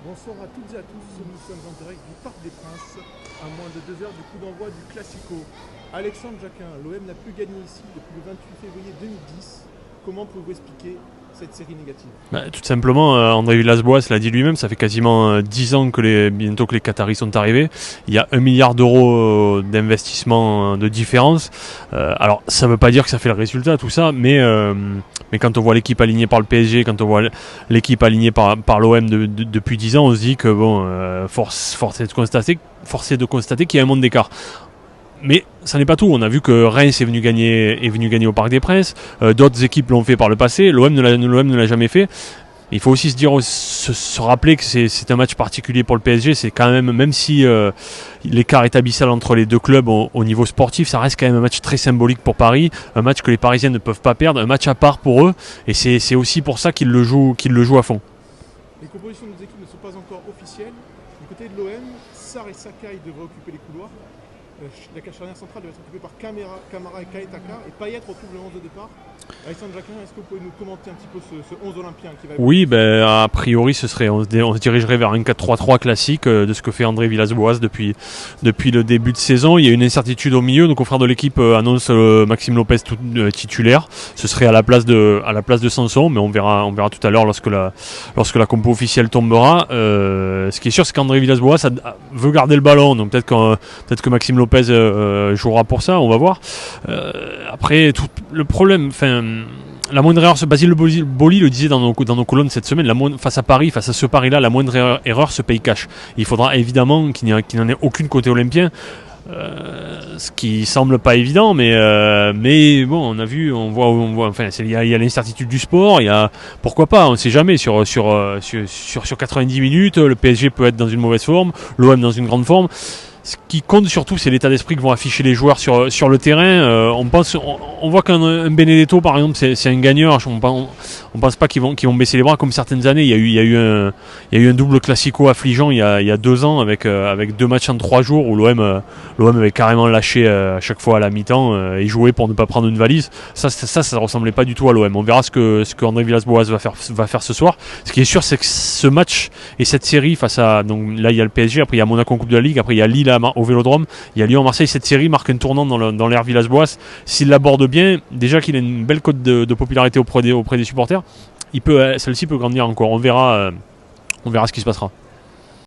Bonsoir à toutes et à tous, nous sommes en direct du Parc des Princes, à moins de 2 heures du coup d'envoi du Classico. Alexandre Jacquin, l'OM n'a plus gagné ici depuis le 28 février 2010. Comment pouvez-vous expliquer cette série négative? Tout simplement, André Villas-Boas l'a dit lui-même, ça fait quasiment 10 ans bientôt que les Qataris sont arrivés. Il y a 1 milliard d'euros d'investissement de différence. Alors, ça ne veut pas dire que ça fait le résultat, tout ça, mais quand on voit l'équipe alignée par le PSG, quand on voit l'équipe alignée par l'OM depuis 10 ans, on se dit que force est de constater qu'il y a un monde d'écart. Mais ça n'est pas tout. On a vu que Reims est venu gagner au Parc des Princes. D'autres équipes l'ont fait par le passé. L'OM ne l'a jamais fait. Il faut aussi se rappeler que c'est un match particulier pour le PSG. C'est quand même si l'écart est abyssal entre les deux clubs au niveau sportif, ça reste quand même un match très symbolique pour Paris. Un match que les Parisiens ne peuvent pas perdre. Un match à part pour eux. Et c'est aussi pour ça qu'ils le jouent à fond. Les compositions des équipes ne sont pas encore officielles. Du côté de l'OM, Sarr et Sakai devraient occuper les couloirs. La charnière centrale devait être occupée par Camara et Kaetaka, et Payet retrouve le 11 de départ. Alexandre Jacquin, est-ce que vous pouvez nous commenter un petit peu ce 11 olympien qui va Oui, a priori, on se dirigerait vers un 4-3-3 classique de ce que fait André Villas-Boas depuis le début de saison. Il y a une incertitude au milieu. Nos confrères de l'équipe annoncent Maxime Lopez titulaire. Ce serait à la place de Sanson, mais on verra tout à l'heure lorsque la compo officielle tombera. Ce qui est sûr, c'est qu'André Villas-Boas veut garder le ballon, donc peut-être que Maxime Lopez jouera pour ça. On va voir. Après, tout le problème, la moindre erreur, Basile Boli le disait dans nos colonnes cette semaine, face à Paris, face à ce Paris-là, la moindre erreur se paye cash. Il faudra évidemment qu'il n'en ait aucune côté olympien, ce qui semble pas évident, mais bon, on voit, enfin, il y a l'incertitude du sport, pourquoi pas, on ne sait jamais, sur 90 minutes, le PSG peut être dans une mauvaise forme, l'OM dans une grande forme. Ce qui compte surtout, c'est l'état d'esprit que vont afficher les joueurs sur le terrain. On voit qu'un Benedetto, par exemple, c'est un gagneur. On pense pas qu'ils vont baisser les bras comme certaines années. Il y a eu un double classico affligeant il y a 2 ans avec 2 matchs en 3 jours où l'OM avait carrément lâché à chaque fois à la mi-temps et joué pour ne pas prendre une valise. Ça ressemblait pas du tout à l'OM. On verra ce que André Villas-Boas va faire ce soir. Ce qui est sûr, c'est que ce match et cette série donc là il y a le PSG, après il y a Monaco en Coupe de la Ligue, après il y a Lille au Vélodrome, il y a Lyon-Marseille. Cette série marque un tournant dans l'ère Villas-Boas. S'il l'aborde bien, déjà qu'il a une belle cote de popularité auprès des supporters, celle-ci peut grandir encore. On verra ce qui se passera.